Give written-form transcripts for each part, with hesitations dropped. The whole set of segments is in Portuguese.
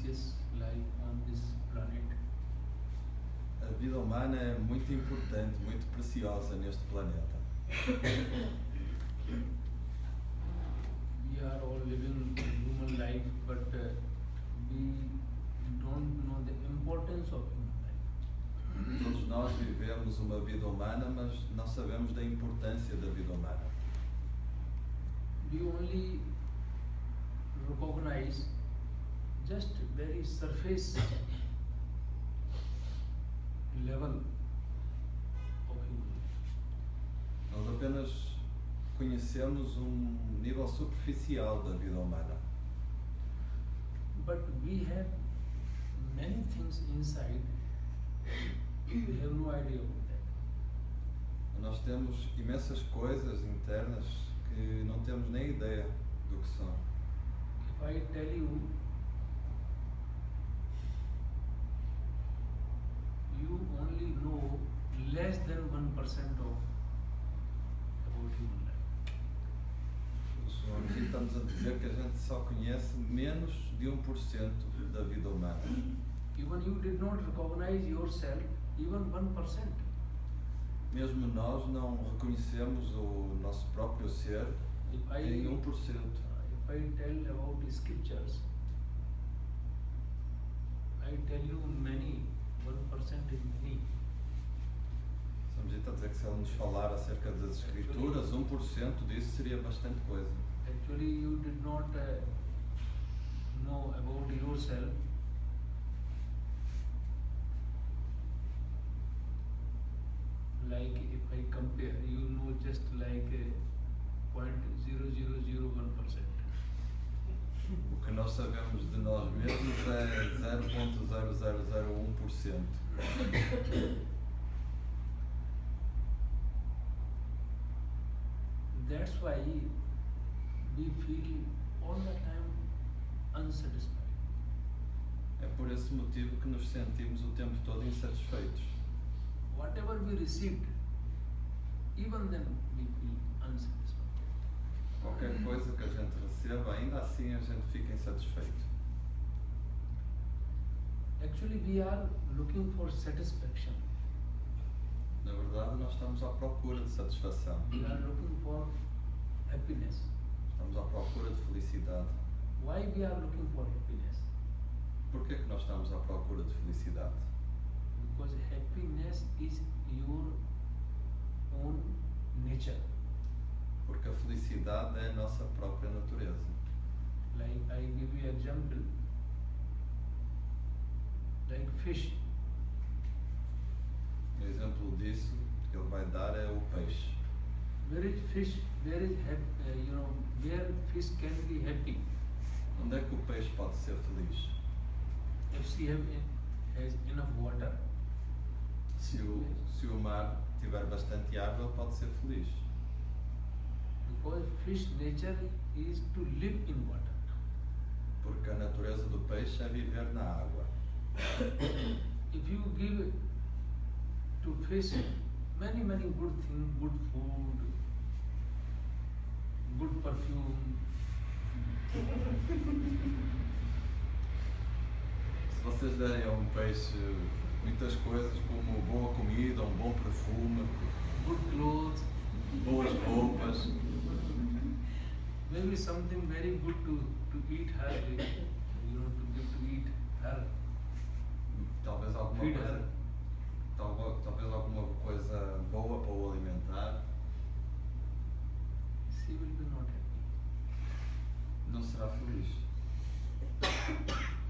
precious life on this planet. A vida humana é muito importante, muito preciosa neste planeta. We are all living human life, but we don't know the importance of human life. Todos nós vivemos uma vida humana, mas não sabemos da importância da vida humana. We only recognize just very surface level of human life. Nós apenas conhecemos nível superficial da vida humana. But we have many things inside, we have no idea about that. Nós temos imensas coisas internas que não temos nem ideia do que são. If I tell you, you only know less than 1% of about human life. Aqui estamos a dizer que a gente só conhece menos de 1% da vida humana. Even you did not recognize yourself, even 1%. Mesmo nós não reconhecemos o nosso próprio ser If I, em 1%. if I tell about the scriptures, I tell you many, 1% is many. Estamos a dizer que se ele nos falar acerca das escrituras, 1% disso seria bastante coisa. Actually, you did not know about yourself. Like if I compare, you know just like 0.0001%. O que nós sabemos de nós mesmos é 0,0001%. That's why we feel all the time unsatisfied. É por esse motivo que nos sentimos o tempo todo insatisfeitos. Whatever we received, even then we feel unsatisfied. Qualquer coisa que a gente receba, ainda assim a gente fica insatisfeito. Actually, we are looking for satisfaction. Na verdade, nós estamos à procura de satisfação. We are looking for happiness. Estamos à procura de felicidade. Why we are looking for happiness? Por que nós estamos à procura de felicidade? Because happiness is your own nature. Porque a felicidade é a nossa própria natureza. Like I give you example, like fish. Um exemplo disso que ele vai dar é o peixe. Where is fish? Where is where fish can be happy? Onde é que o peixe pode ser feliz? If she has enough water. Se o mar tiver bastante água, ele pode ser feliz. Because fish nature is to live in water. Porque a natureza do peixe é viver na água. If you give to fish many good things, good food, good perfume, Se vocês derem a um peixe muitas coisas como boa comida, um bom perfume, good clothes, boas roupas, maybe something very good to eat her, to give to eat her, talvez alguma feed coisa, her. talvez alguma coisa boa para o alimentar, She will be not happy. não será feliz.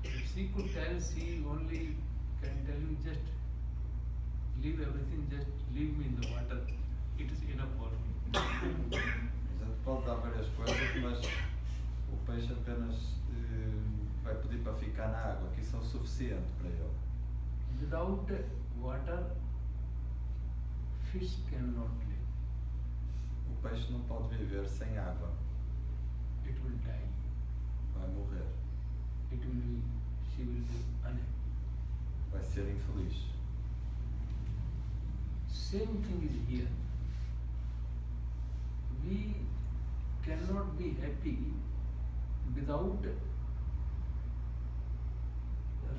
If she could tell, she only can tell you just leave everything, just leave me in the water. It is enough for me. A gente pode dar várias coisas, mas o peixe apenas vai pedir para ficar na água, que isso é o suficiente para ele. Without water, fish cannot live. O peixe não pode viver sem água, It will die. vai morrer, She will be unhappy. vai ser infeliz. Same thing is here. We cannot be happy without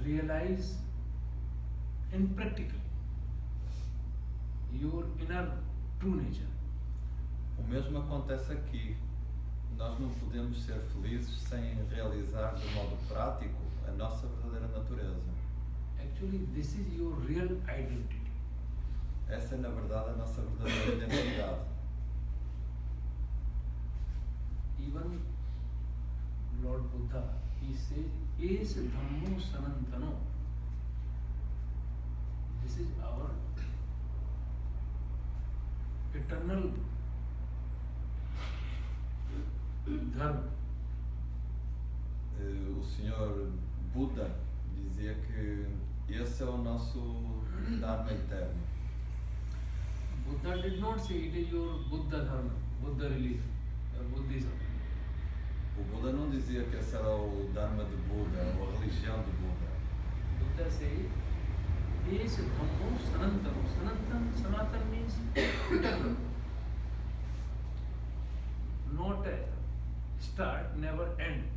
realize in practical your inner true nature. O mesmo acontece aqui. Nós não podemos ser felizes sem realizar de modo prático a nossa verdadeira natureza. Actually, this is your real identity. Essa é, na verdade, a nossa verdadeira identidade. Even Lord Buddha, he says, "Es dhammo sanantano." This is our eternal dharma. O Senhor Buda dizia que esse é o nosso Dharma eterno. Buddha did not say it is your Buddha dharma, Buddha religion, or Buddhism. O Buda não dizia que esse era o Dharma de Buda, ou a religião de Buda. Buddha says, "Es dhammo sanantano." Sanatan means eternal. Not a start, never end.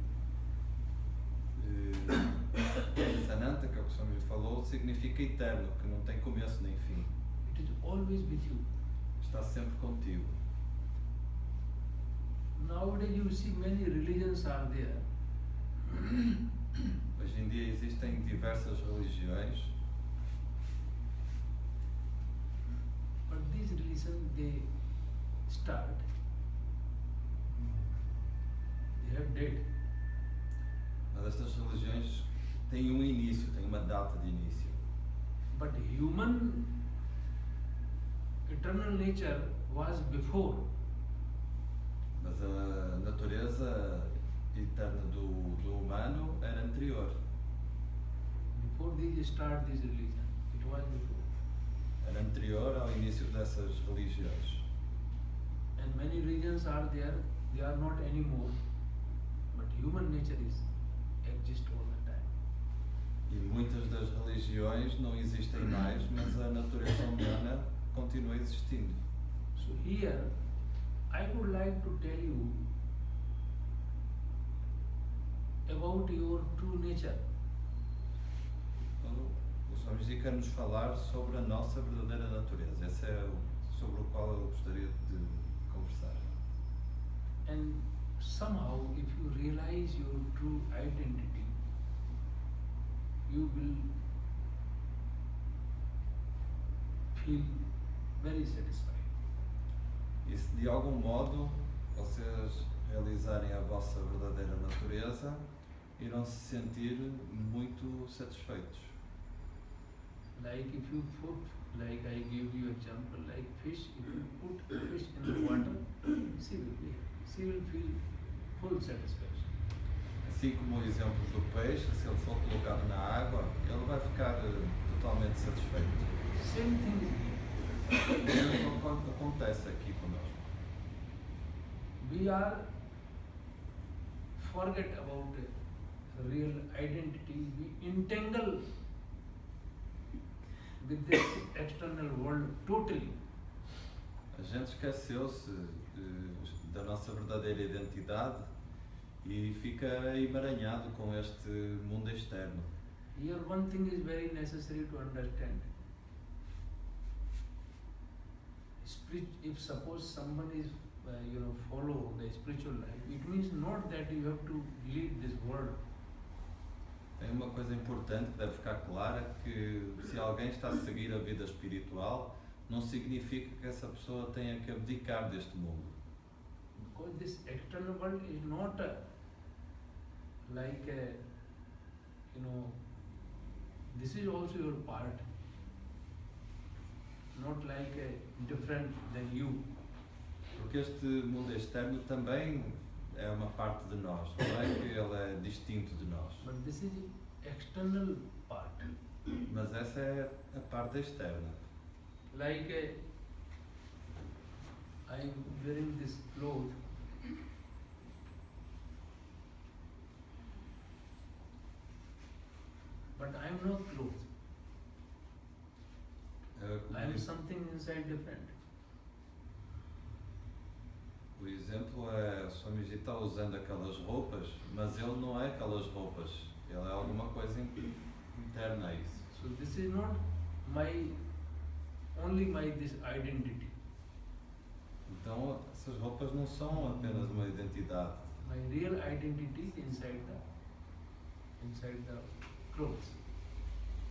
Sananta, que é o que o Swami falou, significa eterno, que não tem começo nem fim. It is always with you. Está sempre contigo. Nowadays you see many religions are there. Hoje em dia existem diversas religiões, But these religions, they start, they have date. mas estas religiões têm um início, têm uma data de início. But human eternal nature was before. Mas a natureza eterna do humano era anterior. Before these start this religion, it was before. Era anterior ao início dessas religiões. And many religions are there, they are not anymore. But human nature is exist all the time. E muitas das religiões não existem mais, mas a natureza humana continua existindo. So here, I would like to tell you about your true nature. Então, o Swami Ji quer nos falar sobre a nossa verdadeira natureza. Esse é sobre o qual eu gostaria de conversar. And somehow, if you realize your true identity, you will feel very satisfied. E se de algum modo vocês realizarem a vossa verdadeira natureza, irão se sentir muito satisfeitos. Like if you put, like I give you example, like fish, if you put fish in the water, she will feel full satisfaction. Assim como o exemplo do peixe, se ele for colocado na água, ele vai ficar totalmente satisfeito. Same thing is here. O mesmo acontece aqui conosco. We are forget about real identity. We entangle with this external world totally. A gente esqueceu-se da nossa verdadeira identidade e fica emaranhado com este mundo externo. Here one thing is very necessary to understand. If suppose someone is follow the spiritual life, it means not that you have to leave this world. Tem uma coisa importante que deve ficar clara, que se alguém está a seguir a vida espiritual, não significa que essa pessoa tenha que abdicar deste mundo. Because this external world is not like this is also your part, not like different than you. Porque este mundo externo também é uma parte de nós, não é que ele é distinto de nós. But this is external part. Mas essa é a parte externa. Like I am wearing this cloth. But I am not clothes. I am something inside different. O exemplo é, o Swami Ji está usando aquelas roupas, mas ele não é aquelas roupas, ele é alguma coisa interna a isso. So this is not only my this identity. Então, essas roupas não são apenas uma identidade. My real identity is inside the clothes.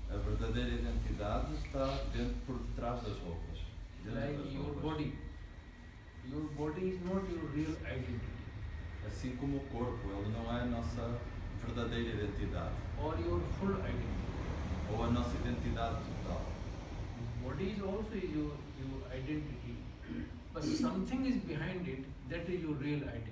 A verdadeira identidade está dentro por detrás das roupas. Dentro Like das your roupas. body. Your body is not your real identity. Assim como o corpo, ele não é a nossa verdadeira identidade. Or your full identity. Ou a nossa identidade total. Body is also your identity. But something is behind it, that is your real identity.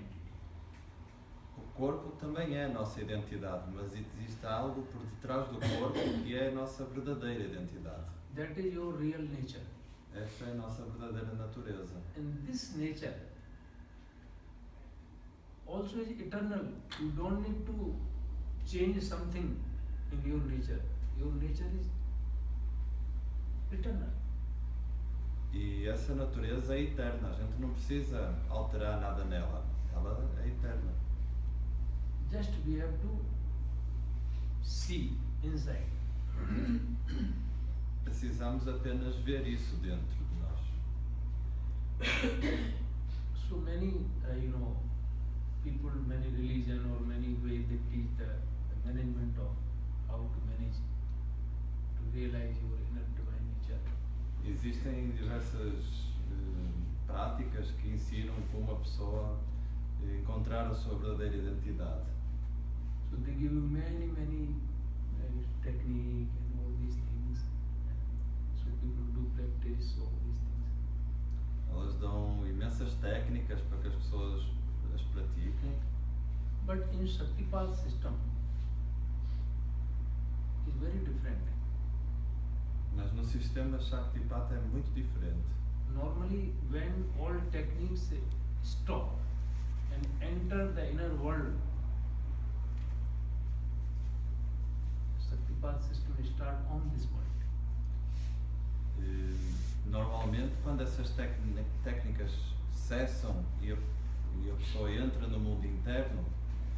O corpo também é a nossa identidade, mas existe algo por detrás do corpo que é a nossa verdadeira identidade. That is your real nature. Essa é a nossa verdadeira natureza. And this nature also is eternal. You don't need to change something in your nature. Your nature is eternal. E essa natureza é eterna, a gente não precisa alterar nada nela, ela é eterna. Just we have to see inside. Precisamos apenas ver isso dentro de nós. So many, people, many religion or many ways they teach the management of how to manage, to realize your inner divine nature. Existem diversas práticas que ensinam como a pessoa encontrar a sua verdadeira identidade. So they give you many technique and all these things. So people do practice all these things. Elas dão imensas técnicas para que as pessoas as pratiquem. But in Shaktipat system, is very different. Mas no sistema Shaktipat é muito diferente. Normally, when all techniques stop and enter the inner world, Shaktipat system start on this point. Normalmente, quando essas técnicas cessam e a pessoa entra no mundo interno,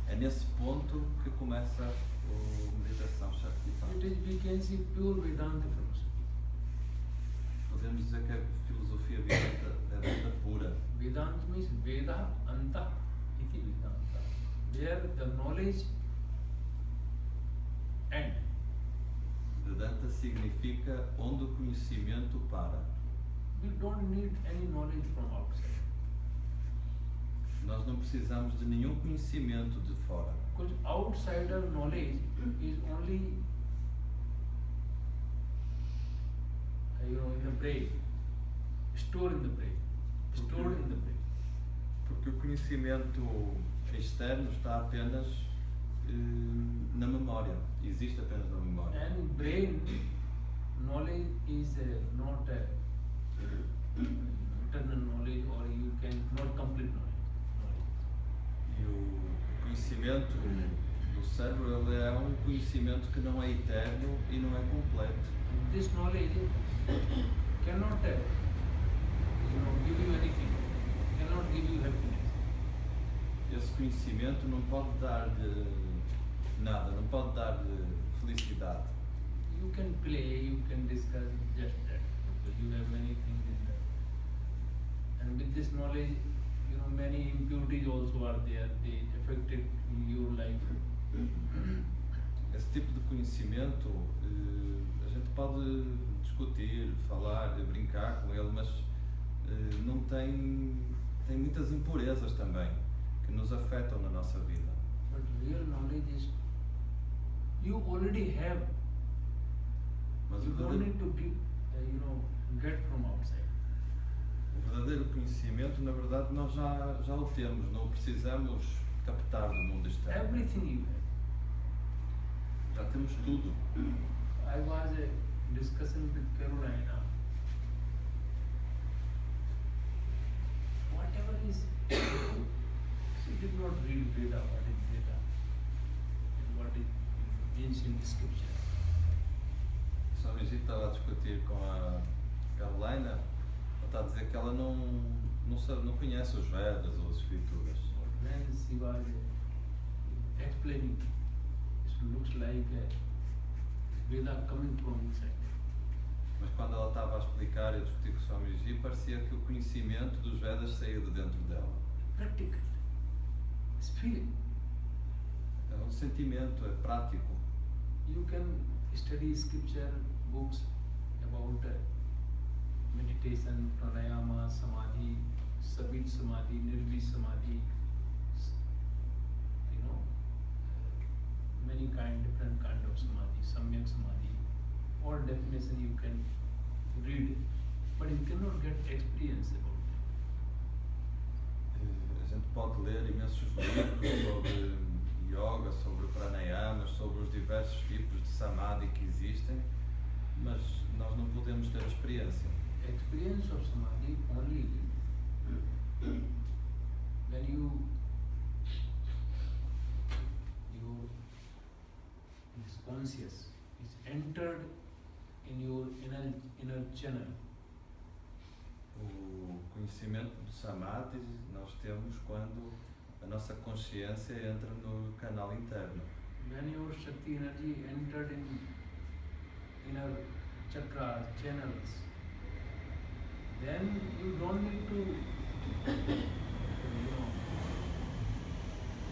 é nesse ponto que começa a meditação Shaktipat. It is, we can see, pure Vedanta philosophy. Podemos dizer que é filosofia Vedanta pura. Vedanta means Veda Anta iti Vedanta, where the knowledge ends. Vedanta significa onde o conhecimento para. We don't need any knowledge from outside. Nós não precisamos de nenhum conhecimento de fora. Because outsider knowledge is only, in the brain, stored in the brain, stored in the brain. Porque o conhecimento externo está apenas na memória, existe apenas na memória. And brain knowledge is not eternal knowledge, or you can not complete knowledge. E o conhecimento do cérebro, ele é um conhecimento que não é eterno e não é completo. And this knowledge cannot give you anything, cannot give you happiness. Esse conhecimento não pode dar nada, não pode dar felicidade. You can play, you can discuss just that, because you have many things in that. And with this knowledge, many impurities also are there, they affected your life. Esse tipo de conhecimento, a gente pode discutir, falar, brincar com ele, mas não tem muitas impurezas também que nos afetam na nossa vida. But real knowledge is, you already have. Mas You don't need to give, get from outside. o verdadeiro conhecimento, na verdade, nós já o temos, não o precisamos captar do mundo externo. Everything you have. Já temos tudo. I was discussing with Carolina. Whatever is, she did not read Veda, what is Veda, and what is ancient scripture. Swamiji estava a discutir com a Carolina, ela está a dizer que ela não conhece os Vedas ou as Escrituras. When she was explaining, it looks like Veda coming from inside. Mas quando ela estava a explicar e a discutir com o Swamiji, parecia que o conhecimento dos Vedas saía de dentro dela. Practical. It's feeling. É um sentimento, é prático. You can study scripture books about meditation, pranayama, samadhi, sabit samadhi, nirvi samadhi, many different kind of samadhi, samyak samadhi. All definition you can read, but you cannot get experience about A gente pode ler imensos livros sobre yoga, sobre pranayamas, sobre os diversos tipos de samadhi que existem, mas nós não podemos ter a experiência. it. Experience of samadhi only when your this conscious is entered in your inner channel. O conhecimento do samadhi nós temos quando a nossa consciência entra no canal interno. When your Shakti energy entered in inner chakras, channels, then you don't need to,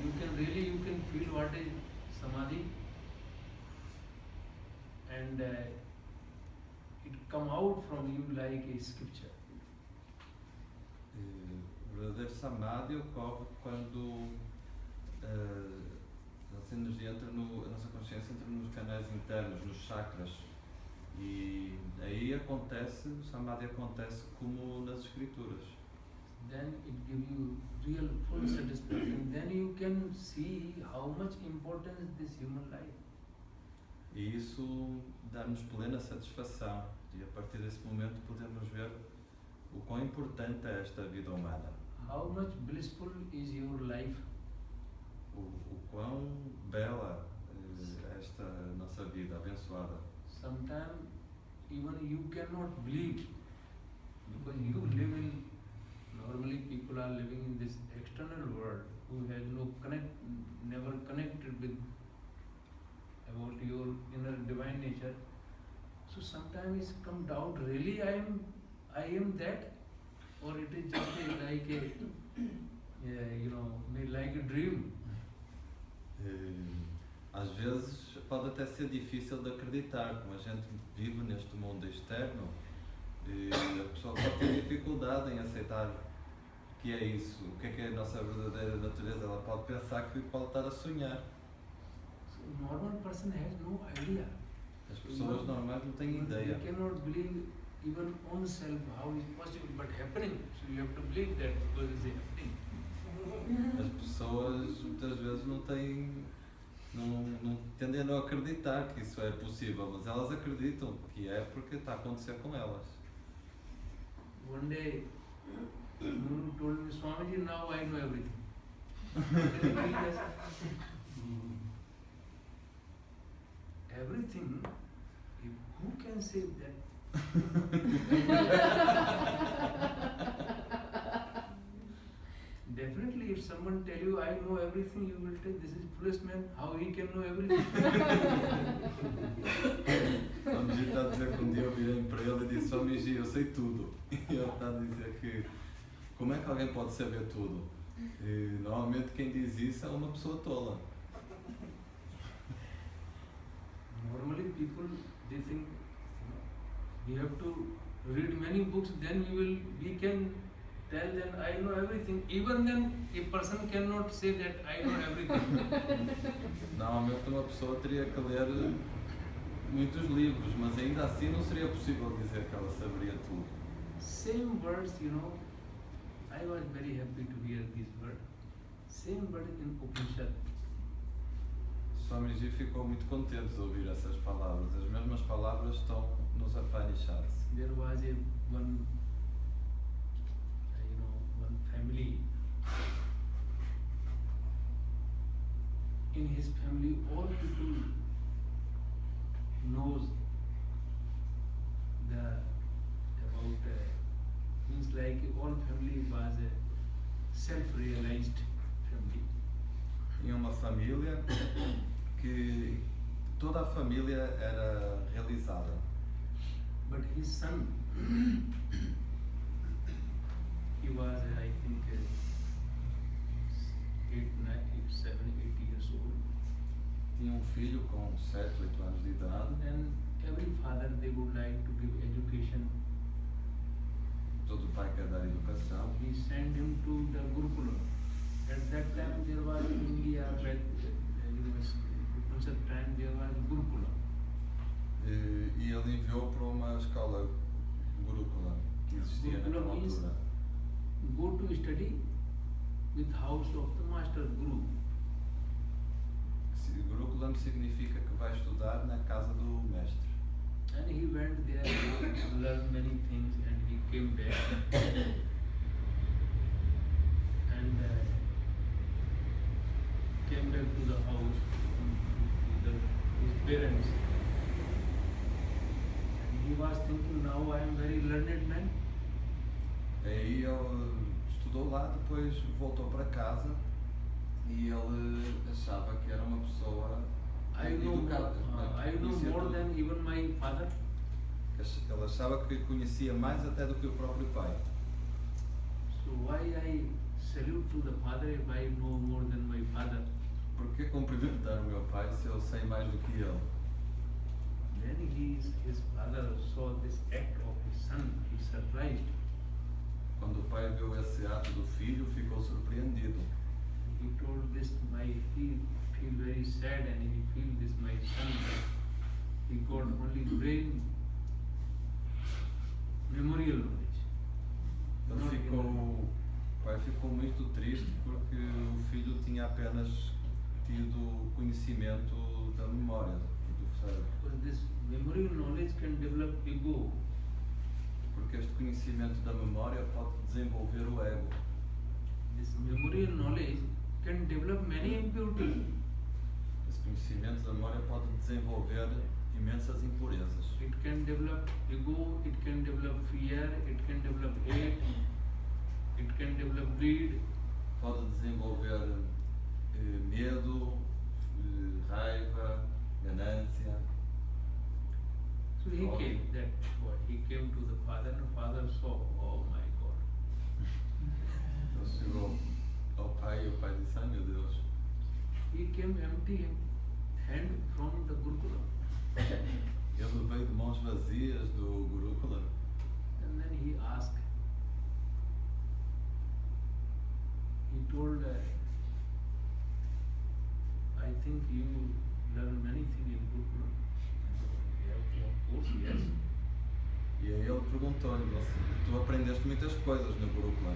you can feel what is samadhi, and it come out from you like a scripture. O verdadeiro samadhi ocorre quando a nossa energia entra a nossa consciência entra nos canais internos, nos chakras, e aí o samadhi acontece como nas escrituras. Then it gives you real full satisfaction. Then you can see how much importance this human life. E isso dá-nos plena satisfação, e a partir desse momento podemos ver o quão importante é esta vida humana. How much blissful is your life? O quão bela é esta nossa vida abençoada. Sometimes even you cannot believe, because you live in, normally people are living in this external world who has never connected with about your inner divine nature. So sometimes it's come doubt, really I am that, or it is just like a dream. Às vezes pode até ser difícil de acreditar, como a gente vive neste mundo externo, a pessoa pode ter dificuldade em aceitar que é isso, o que é a nossa verdadeira natureza. Ela pode pensar que pode estar a sonhar. So normal person has no idea. As pessoas normais não têm ideia. They cannot believe even on self how is possible, but happening. So you have to believe that because it's happening. As pessoas muitas vezes não tendem a não acreditar que isso é possível, mas elas acreditam que é porque está a acontecer com elas. One day, Guru told me, Swamiji, now I know everything. Everything, who can say that? Definitely, if someone tell you, I know everything, you will say, this is foolish man, how he can know everything? Swamiji está a dizer que um dia eu virei para ele e disse, Swamiji, eu sei tudo. E ele está a dizer que, como é que alguém pode saber tudo? E, normalmente quem diz isso é uma pessoa tola. Normally people, they think, we have to read many books, then we can tell them I know everything. Even then, a person cannot say that I know everything. Normalmente uma pessoa teria que ler muitos livros, mas ainda assim não seria possível dizer que ela saberia tudo. Same words, I was very happy to hear this word. Same word in Upanishad. Swamiji ficou muito contente de ouvir essas palavras. As mesmas palavras estão nos Upanishads. There was one family. In his family, all people knows means like all family was a self-realized family. Tinha uma família que toda a família era realizada. But his son, he was, I think, 7, 8 years old. Tinha um filho com 7, 8 anos de idade. And every father, they would like to give education. Todo pai quer dar educação. He sent him to the Gurukula. At that time there was in India, at that time there was Gurukula. E ele enviou para uma escola Gurukula que existia Gurukula naquela means altura. go to study with house of the master Guru. Gurukula significa que vai estudar na casa do mestre. And he went there to learn many things, and he came back. And came back to the house to his parents. And he was thinking, now I am very learned man. Aí ele estudou lá, depois voltou para casa e ele achava que era uma pessoa I know educada. Conhecia more tudo. than even my father. Ele achava que conhecia mais até do que o próprio pai. So why I salute to the father if I know more than my father? Por que cumprimentar o meu pai se eu sei mais do que ele? Then his father saw this act of his son, he surprised. Quando o pai viu esse ato do filho, ficou surpreendido. He told this, he feel very sad and he feel this my son, he got only brain memorial knowledge. Ele Not ficou, even- o pai ficou muito triste porque o filho tinha apenas tido conhecimento da memória, do cérebro. Because this memorial knowledge can develop ego. Porque este conhecimento da memória pode desenvolver o ego. This memorial knowledge can develop many impurities. Esse conhecimento da memória pode desenvolver imensas impurezas. It can develop ego, it can develop fear, it can develop hate, it can develop greed. Pode desenvolver medo, raiva, ganância. So he Oh. came, that boy, he came to the father and father saw, oh my God. Ele chegou ao pai e o pai disse, ai meu Deus. He came empty hand from the Gurukula. Ele veio de mãos vazias do Gurukula. And then he asked, he told, I think you learn many things in Gurukula. Yeah, of course, yes. E aí ele perguntou-lhe, tu aprendeste muitas coisas no Gurukula.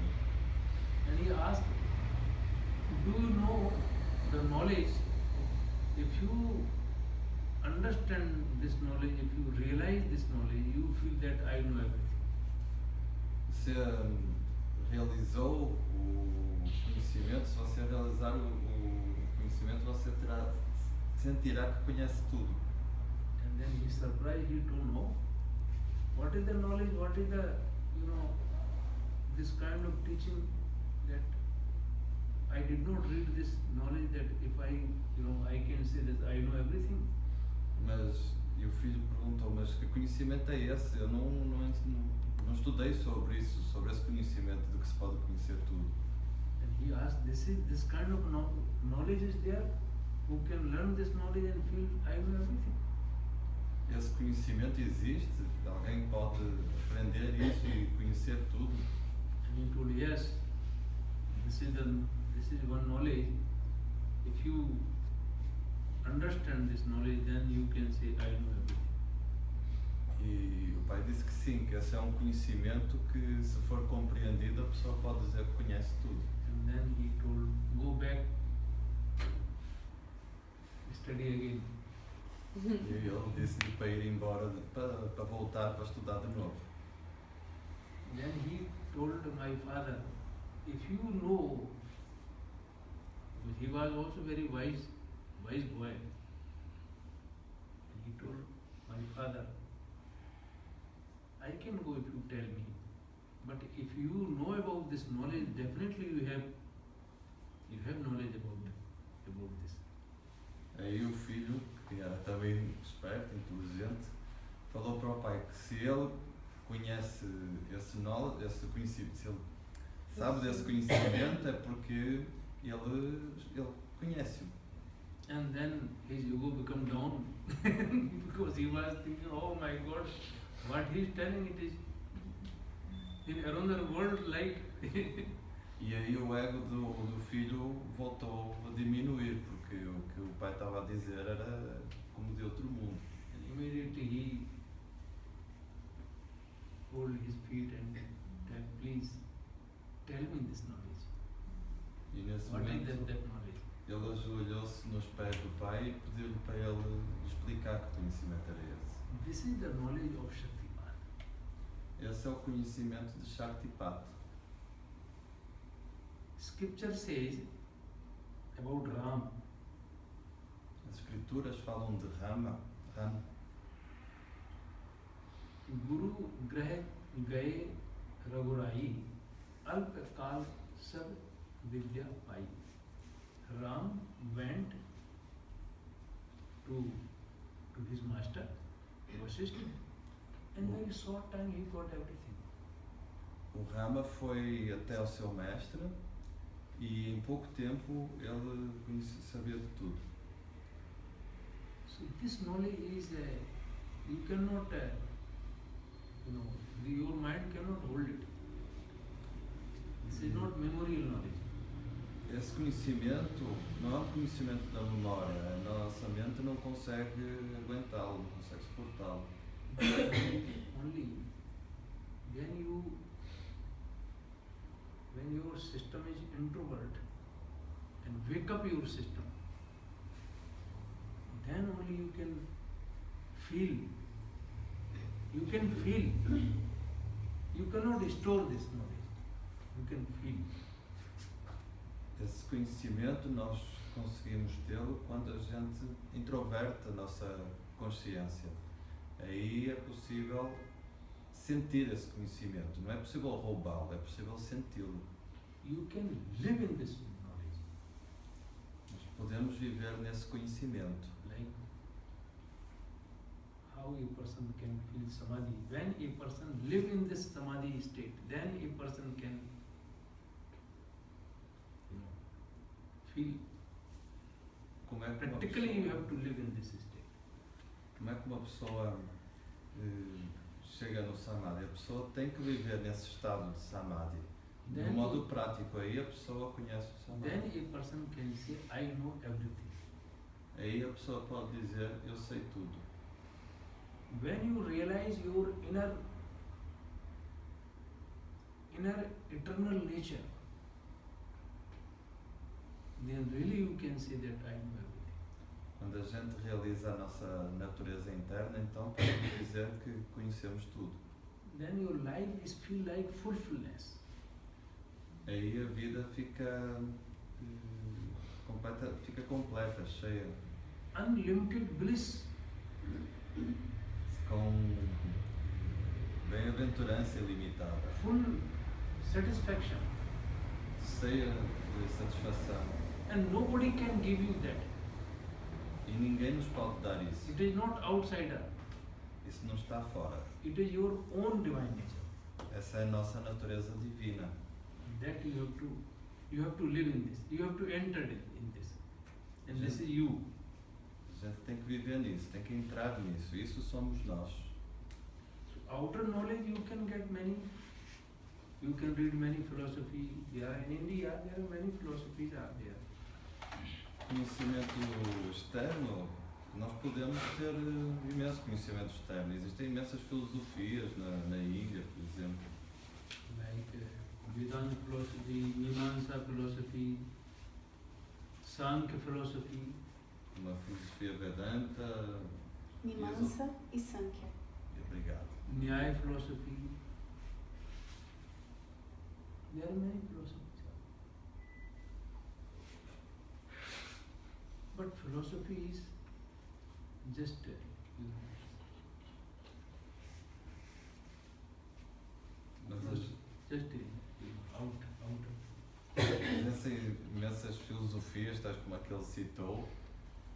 And he asked, do you know the knowledge? If you understand this knowledge, if you realize this knowledge, you feel that I know everything. Se realizou o conhecimento, se você realizar o conhecimento, você sentirá que conhece tudo. And then he surprised, he don't know. What is the knowledge, what is the, this kind of teaching that I did not read this knowledge that if I can say that I know everything. E o filho perguntou, mas que conhecimento é esse? Eu não estudei sobre isso, sobre esse conhecimento de que se pode conhecer tudo. And he asked, this kind of knowledge is there? Who can learn this knowledge and feel I know everything? Esse conhecimento existe? Alguém pode aprender isso e conhecer tudo? And he told, yes, this is one knowledge. If you understand this knowledge, then you can say I know everything. E o pai disse que sim, que esse é um conhecimento que, se for compreendido, a pessoa pode dizer que conhece tudo. And then he told, go back, study again. E ele disse-lhe para ir embora, para voltar para estudar de novo. Then he told my father, if you know, because he was also very wise boy. And he told my father, I can go if you tell me, but if you know about this knowledge, definitely you have knowledge about this. Aí o filho, que era também bem esperto, inteligente, falou para o pai que se ele conhece esse knowledge, esse conhecimento, se ele sabe desse conhecimento é porque ele conhece-o. And then his ego become down because he was thinking, oh my God, what he is telling it is in another world like. E aí o ego do filho voltou a diminuir, porque o que o pai estava a dizer era como de outro mundo. And immediately he hold his feet and said, please tell me this knowledge. E nesse What is momento that knowledge? ele ajoelhou-se nos pés do pai e pediu-lhe para ele explicar que conhecimento era esse. This is the knowledge of Shaktipat. Esse é o conhecimento de Shaktipat. Scripture says about Ram. As escrituras falam de Rama. गुरु ग्रह गए रघुराई अल्प काल सब विद्या पाई. Ram went to his master Vasishtha, and very short time he got everything. O Rama foi até ao seu mestre e em pouco tempo ele sabia de tudo. So this knowledge is you cannot your mind cannot hold it. This is not memorial knowledge. Esse conhecimento não é um conhecimento da memória, a nossa mente não consegue aguentá-lo, não consegue suportá-lo. Only when your system is introvert and wake up your system, then only you can feel. You can feel. You cannot store this knowledge. You can feel. Esse conhecimento nós conseguimos tê-lo quando a gente introverte a nossa consciência. Aí é possível sentir esse conhecimento. Não é possível roubá-lo, é possível senti-lo. You can live in this knowledge. Nós podemos viver nesse conhecimento. Like how a person can feel samadhi. When a person live in this samadhi state, then a person can feel. Como é que uma Practically you pessoa, have to live in this state. como é que uma pessoa chega no samadhi? A pessoa tem que viver nesse estado de samadhi. De Then modo prático, aí a pessoa conhece o samadhi. then a person can say, I know everything. Aí a pessoa pode dizer, eu sei tudo. When you realize your inner eternal nature, then really you can say that I know everything. Quando a gente realiza a nossa natureza interna, então podemos dizer que conhecemos tudo. Then your life is feel like fulfillness. Aí a vida fica completa, cheia, Unlimited bliss. com bem-aventurança ilimitada, Full satisfaction. cheia de satisfação. And nobody can give you that. E ninguém nos pode dar isso. It is not outsider. Isso não está fora. It is your own divine nature. Essa é a nossa natureza divina. That you have to live in this. You have to enter in this. And this is you. A gente tem que viver nisso, tem que entrar nisso. Isso somos nós. So outer knowledge you can get many. You can read many philosophy. There are in India there are many philosophies are there. Conhecimento externo, nós podemos ter imenso conhecimento externo. Existem imensas filosofias na Índia, por exemplo. Like Vedanta philosophy, Mimamsa philosophy, Sankhya philosophy. Uma filosofia Vedanta. Mimamsa e Sankhya. Obrigado. Nyaya philosophy. There are many philosophies. But philosophy is just, Mas just out. existem imensas filosofias, tais como a que ele citou,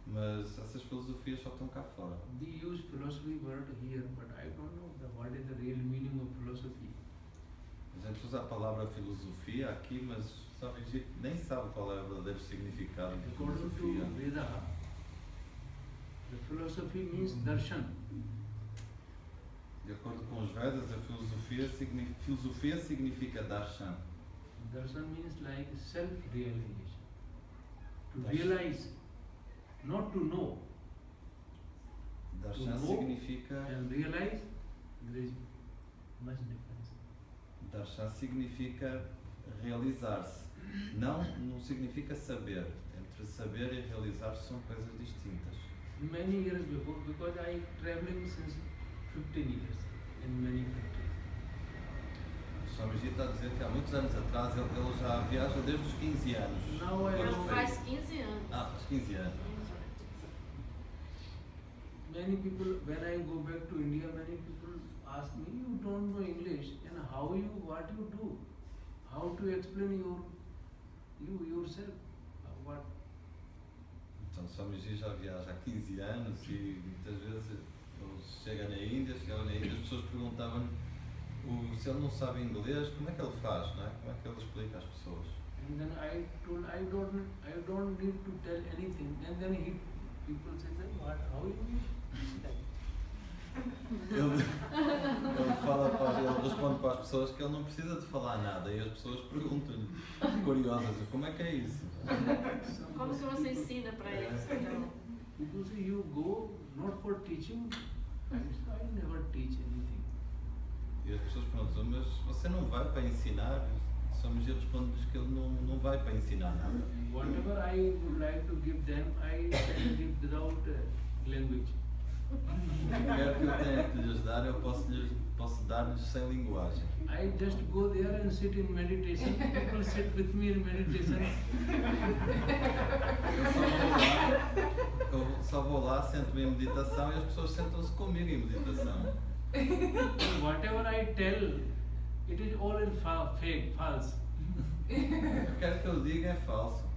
Mas essas filosofias só estão cá fora. They use philosophy word here, but I don't know what is the real meaning of philosophy. A gente usa a palavra filosofia aqui, mas sabe, a gente nem sabe qual é o verdadeiro significado de According to filosofia. Veda, the philosophy means darshan. De acordo com os Vedas, a filosofia significa darshan. Darshan means like self-realization. To Darshan. realize, not to know. Darshan To know significa and realize, there is much difference. Darshan significa realizar-se. Não significa saber. Entre saber e realizar-se são coisas distintas. Many years before, because I traveling since 15 years in many countries. O Swamiji está a dizer que há muitos anos atrás ele já viaja desde os 15 anos. Now I Quando know- fez? Faz 15 anos. Faz 15 anos. Many people, when I go back to India, many people ask me, you don't know English, and what you do? How to explain yourself? What? Então o Swamiji já viaja há 15 anos e muitas vezes ele chegava na Índia, as pessoas perguntavam se ele não sabe inglês, como é que ele faz, não é? Como é que ele explica às pessoas? And then I told, I don't need to tell anything. And then people say that, what? How you? Ele responde para as pessoas que ele não precisa de falar nada e as pessoas perguntam-lhe, curiosas, como é que é isso? Como que você ensina para eles, então? People say you go not for teaching. I never teach anything. E as pessoas perguntam, mas você não vai para ensinar? Swamiji responde-lhes que ele não vai para ensinar nada. Whatever I would like to give them, I can give without language. O que quer que eu tenha que lhes dar, eu posso dar-lhes sem linguagem. I just go there and sit in meditation. People sit with me in meditation. Eu só vou lá, sento-me em meditação e as pessoas sentam-se comigo em meditação. Whatever I tell, it is all in fake, false. O que quer que eu diga é falso.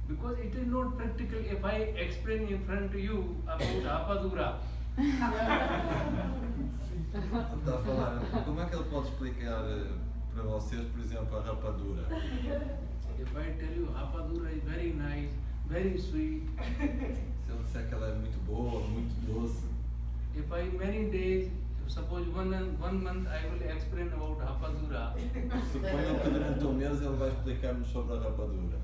Because it is not practical if I explain in front to you about Apadura. Está a falar, como é que ele pode explicar para vocês, por exemplo, a rapadura? If I tell you Apadura is very nice, very sweet, Se ele disser que ela é muito boa, muito doce, if I many days, suppose one month I will explain about Apadura, suponham que durante um mês ele vai explicar-nos sobre a rapadura.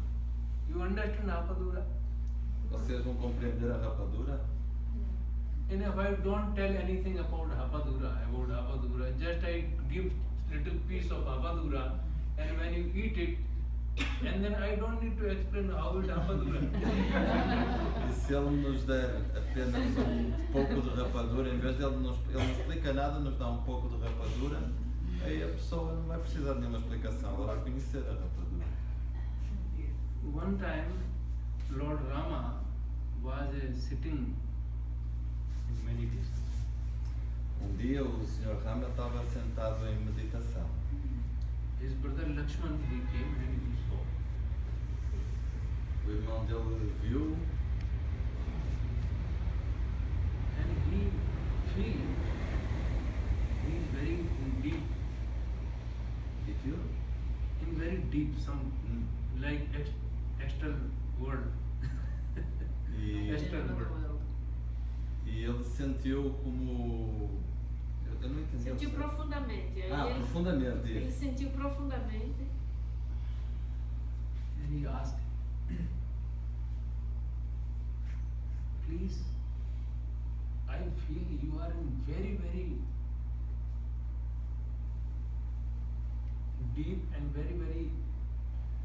you understand Apadura? Vocês vão compreender a rapadura? And if I don't tell anything about Apadura, just I give little piece of Apadura, and when you eat it, and then I don't need to explain how it Apadura. E se ele nos der apenas um pouco de rapadura, em vez de ele não explica nada, nos dá um pouco de rapadura, aí a pessoa não vai precisar de nenhuma explicação, ela vai conhecer a rapadura. One time, Lord Rama was sitting in meditation. Dia o Sr. Rama estava sentado em meditação. His brother Lakshman, he came and he saw. O irmão dele viu And he feel he is very deep, e viu in very deep, some like astral world. e, Astral world. e ele sentiu como eu não entendi. Sentiu profundamente. Aí ele, Profundamente ele isso. sentiu profundamente. And he asked, please, I feel you are in very, very deep and very, very,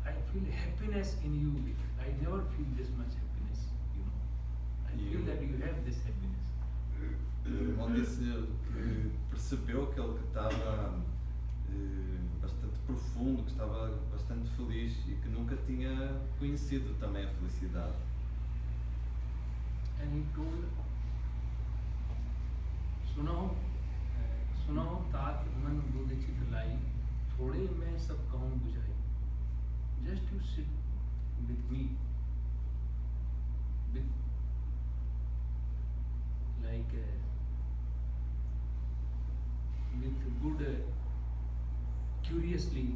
I feel happiness in you. I never feel this much happiness, you know. I feel You- that you have this happiness. O irmão disse que percebeu que ele estava bastante profundo, que estava bastante feliz e que nunca tinha conhecido também a felicidade. And he told, सुनो तात मन बुध चित लाई थोड़े मैं सब कहूँ बुझाई just you sit with me with good curiously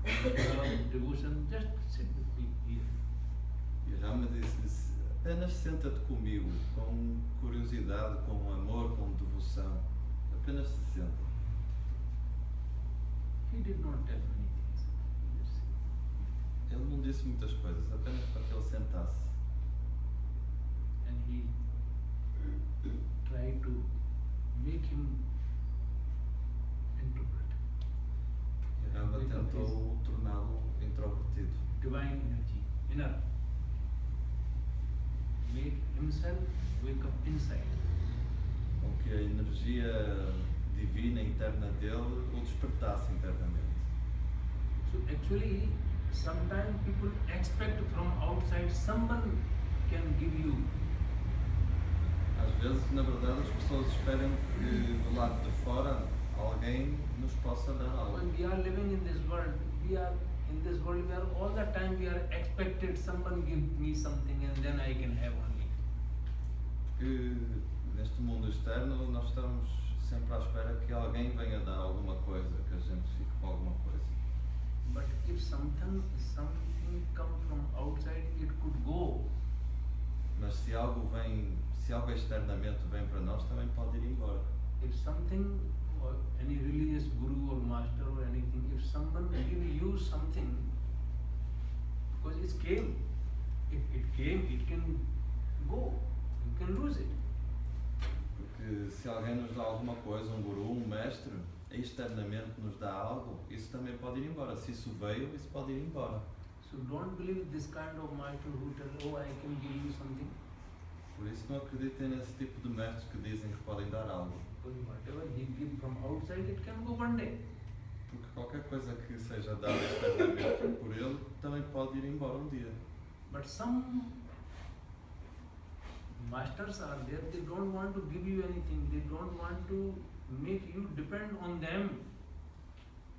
love, devotion, just sit with me here. E Rama disse, apenas senta-te comigo, com curiosidade, com amor, com devoção. Apenas se senta. He did not tell many things. He just said, Ele não disse muitas coisas, apenas para que ele sentasse. and he tried to make him interpret E Rama tentou torná-lo introvertido. divine energy, inner. Make himself wake up inside. Com que a energia divina interna dele o despertasse internamente. So actually, sometimes people expect from outside someone can give you. Às vezes, na verdade, as pessoas esperam que do lado de fora alguém nos possa dar algo. When we are living in this world, we are all the time we are expected someone give me something and then I can have only. Porque neste mundo externo nós estamos sempre à espera que alguém venha dar alguma coisa, que a gente fique com alguma coisa. But if something come from outside, it could go. Mas se algo externamente vem para nós, também pode ir embora. If something, or any religious guru or master or anything, if someone give you something, because it came, if it came, it can go, you can lose it. Porque se alguém nos dá alguma coisa, um guru, um mestre, externamente nos dá algo, isso também pode ir embora. Se isso veio, isso pode ir embora. So don't believe this kind of master who tell, oh, I can give you something. Por isso não acreditem nesse tipo de mestres que dizem que podem dar algo. Because whatever he give from outside, it can go one day. Porque qualquer coisa que seja dada externamente por ele também pode ir embora um dia. But some masters are there, they don't want to give you anything, they don't want to make you depend on them.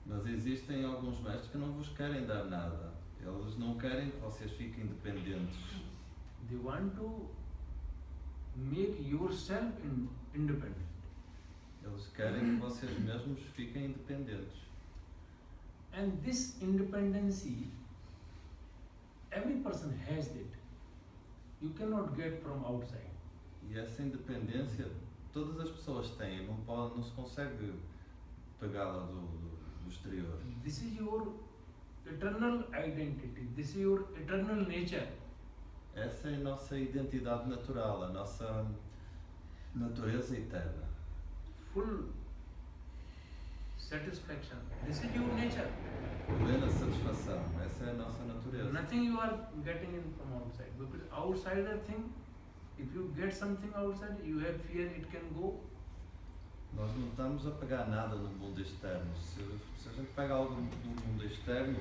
Mas existem alguns mestres que não vos querem dar nada. Eles não querem que vocês fiquem dependentes. They want to make yourself independent. Eles querem que vocês mesmos fiquem independentes. And this independency, every person has it. You cannot get from outside. E essa independência todas as pessoas têm, não se consegue pegá-la do exterior. This is your eternal identity, this is your eternal nature. Essa é a nossa identidade natural, a nossa natureza eterna. Full satisfaction, this is your nature. Plena satisfação, essa é a nossa natureza. Nothing you are getting in from outside. Because outsider thing, if you get something outside, you have fear it can go. Nós não estamos a pegar nada no mundo externo. Se a gente pega algo do mundo externo,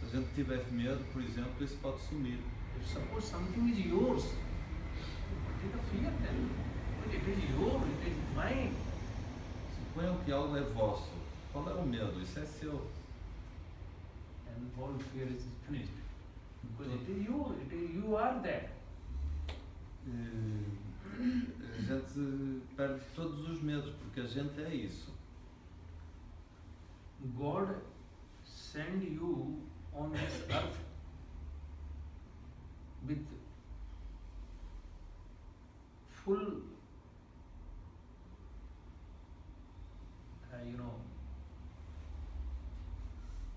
se a gente tiver medo, por exemplo, isso pode sumir. If suppose something is yours, what is the fear then? Because it is yours, it is mine. Suponham que algo é vosso. Qual é o medo? Isso é seu. And all fear is finished. Because it is you are that. A gente perde todos os medos, porque a gente é isso. God send you on this earth with full,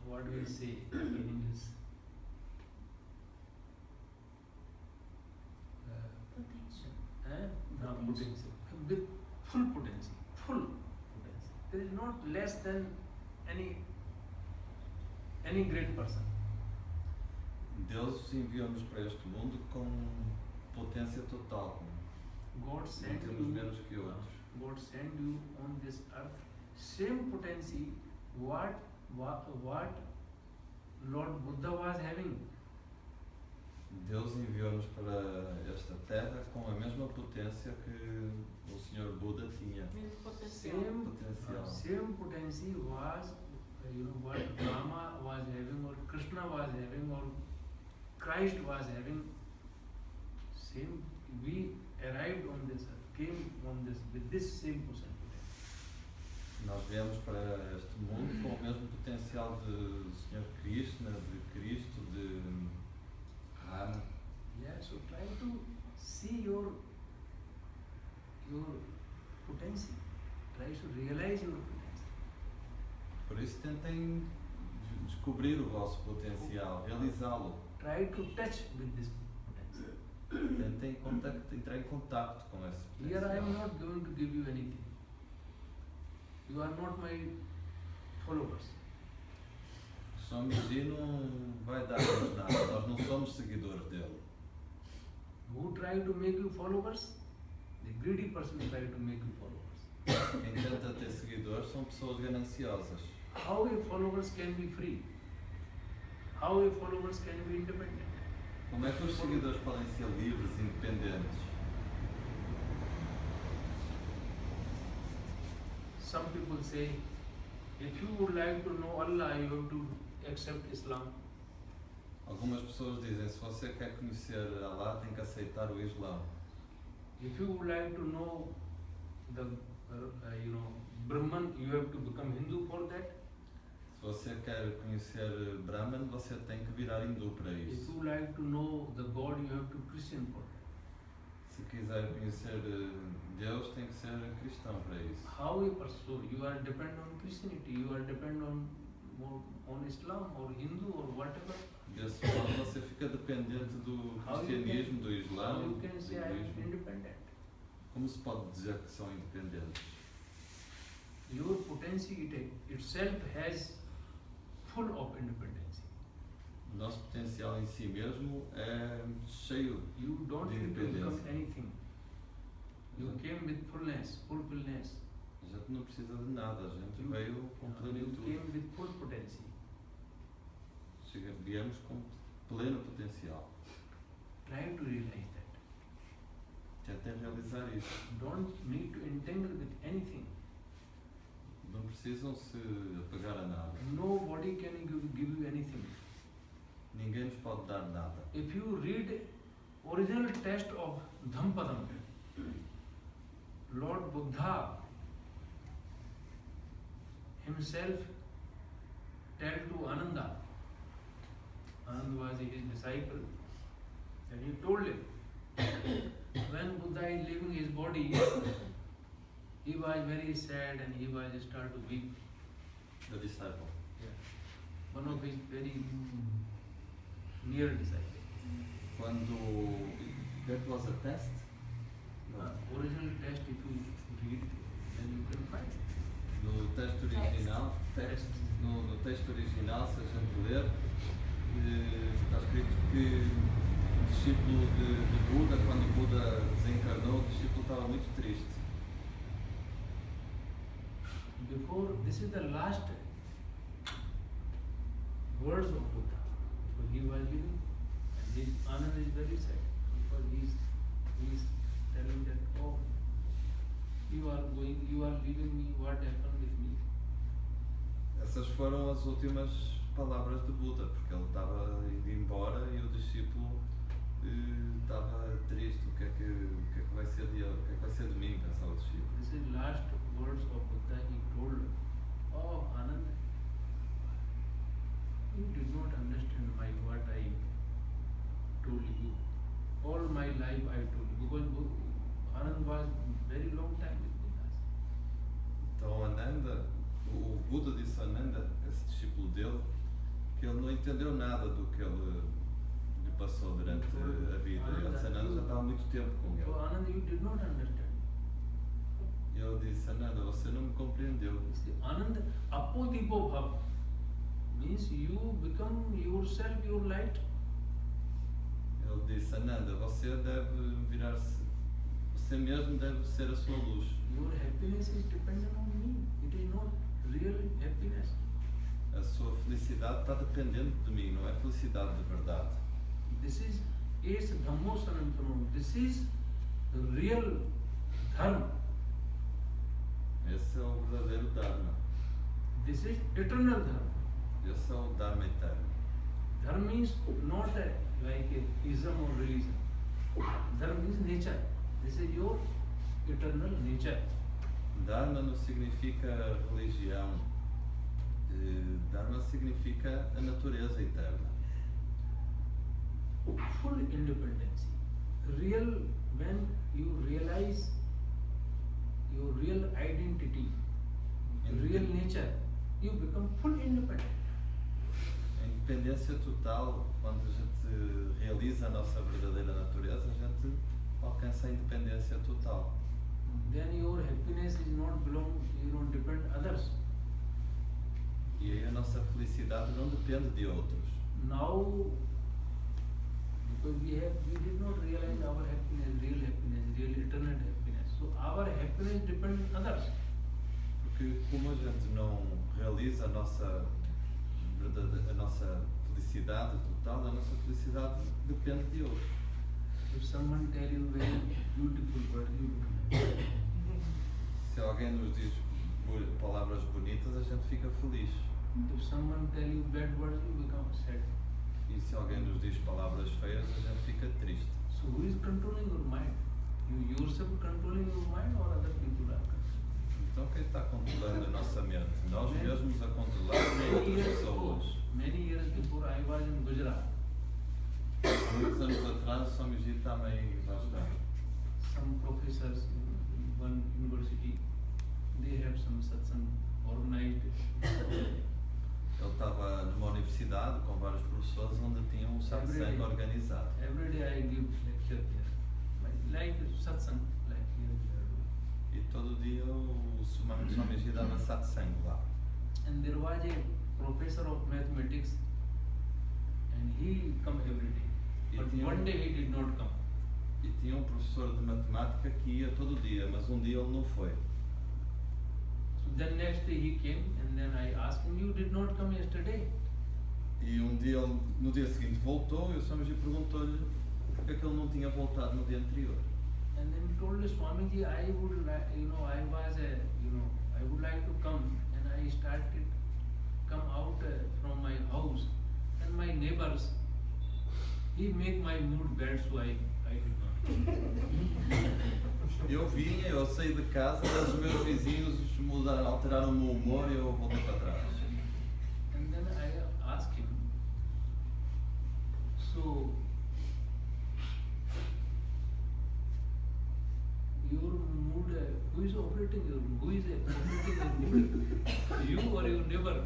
what do we say in English? Potential. Potential. With full potential. Full potential. There is not less than any great person. Deus enviou-nos para este mundo com potência total. God Não sent temos you. menos que outros. God sent you on this earth. Same potency what Lord Buddha was having. Deus enviou-nos para esta terra com a mesma potência que o Senhor Buda tinha. Mesmo potencial. Potencial. Same potency was, what Rama was having, or Krishna was having, or Christ was having. Same, we arrived on this earth, came on this with this same potential. Nós viemos para este mundo com o mesmo potencial de Senhor Krishna, de Cristo, de Rama. Yeah, so try to see your potency. Try to realize your potency. Por isso tentem descobrir o vosso potencial, realizá-lo. Try to touch with this potential. Tentem entrar em contacto com esse Here I am potencial. not going to give you anything. You are not my followers. Swamiji não vai dar-nos nada, nós não somos seguidores dele. Who try to make you followers? The greedy person try to make you followers. Quem tenta ter seguidores são pessoas gananciosas. How a followers can be free? How a followers can be independent? Como é que os seguidores podem ser livres e independentes? Some people say, if you would like to know Allah, you have to accept Islam. Algumas pessoas dizem, se você quer conhecer Allah, tem que aceitar o Islão. If you would like to know the, Brahman, you have to become Hindu for that. Se você quer conhecer Brahman, você tem que virar hindu para If isso. you like to know the God, you have to Christian for that. Se quiser conhecer Deus, tem que ser cristão para isso. How a person, you are dependent on Christianity, you are dependent on Islam or Hindu or whatever. Desse modo você fica dependente do cristianismo, do Islã, How do you can say I am hinduísmo. independent? Como se pode dizer que são independentes? Your potential itself has full of independence. O nosso potencial em si mesmo é cheio. You don't de need to become independência. anything. You came with fullness. A gente não precisa de nada, a gente veio com You plenitude. came with full potential. Viemos com pleno potencial. Try to realize that. Tentem realizar isso. Don't need to entangle with anything. Não precisam se apegar a nada. Nobody can give you anything. Ninguém nos pode dar nada. If you read original text of Dhampadam, Lord Buddha himself tell to Ananda. Ananda was his disciple, and he told him, when Buddha is leaving his body, he was very sad and he was started to weep. The disciple. One of his very near disciples. Quando that was a test. Original text, if you read, then you can find it. No texto original, no texto original, se a gente ler, está escrito que o discípulo de Buda, quando Buda desencarnou, o discípulo estava muito triste. Before, this is the last words of Buddha. Before he was living, and his Anand is very sad because he is telling that, oh, you are leaving me, what happened with me? Essas foram as últimas palavras de Buda, porque ele estava indo embora e o discípulo estava triste. O que é que vai ser de ele? O que é que vai ser de mim? Pensava o discípulo. This is last words of Buddha. He told, oh Anand, you did not understand what I told you. All my life I told you, because Anand was very long time with Buddha. Então Ananda, o Buda disse a Ananda, esse discípulo dele, que ele não entendeu nada do que ele lhe passou durante a vida. E Ananda já estava há muito tempo com So ele. Anand, you did not understand. E ele disse, Ananda, você não me compreendeu. See, Anand, apodipo bhav means you become yourself your light. Ele disse, Ananda, você deve virar-se, você mesmo deve ser a sua luz. Your happiness is dependent on me. It is not real happiness. A sua felicidade está dependente de mim, não é felicidade de verdade. This is Ace Dhammo Sanantanam. This is the real Dharma. Esse é o verdadeiro Dharma. This is eternal Dharma. Esse é o Dharma eterno. Dharma means not like a ism or religion. Dharma means nature. This is your eternal nature. Dharma não significa religião. Dharma significa a natureza eterna. Full independence. When you realize your real identity, real nature, you become full independent. A independência total, quando a gente realiza a nossa verdadeira natureza, a gente alcança a independência total. Then your happiness is not depend others. E aí a nossa felicidade não depende de outros. Now, because we did not realize our happiness, real eternal happiness. So our happiness depends on others. Porque como a gente não realiza a nossa felicidade total, a nossa felicidade depende de outros. If someone tell you very beautiful word, you become happy. Se alguém nos diz palavras bonitas, a gente fica feliz. If someone tell you bad words, you become sad. E se alguém nos diz palavras feias, a gente fica triste. So who is controlling your mind? You yourself controlling your mind or other people are controlling? Então quem está controlando a nossa mente? Nós mesmos a controlar outras pessoas. Many years before I was in Gujarat. Muitos anos atrás, Swamiji também lá está. Some professors in one university, they have some satsang organized. Ele estava numa universidade com vários professores onde tinham um satsang organizado. Every day I give lecture there, like satsang, like here we are doing. E todo dia o Swamiji dava satsang lá. And there was a professor of mathematics, and he come every day. But one day he did not come. E tinha um professor de matemática que ia todo dia, mas um dia ele não foi. So then next day he came, and then I asked him, you did not come yesterday. E um dia, no dia seguinte voltou e o Swamiji perguntou-lhe porque é que ele não tinha voltado no dia anterior. And then he told the Swamiji, I would like, I would like to come, and I started come out from my house, and my neighbors, he make my mood bad, so I did not. Eu vinha, eu saí de casa, mas os meus vizinhos alteraram o meu humor e eu voltei para trás. And then I asked him, so your mood, who is operating your mood? You or your neighbor?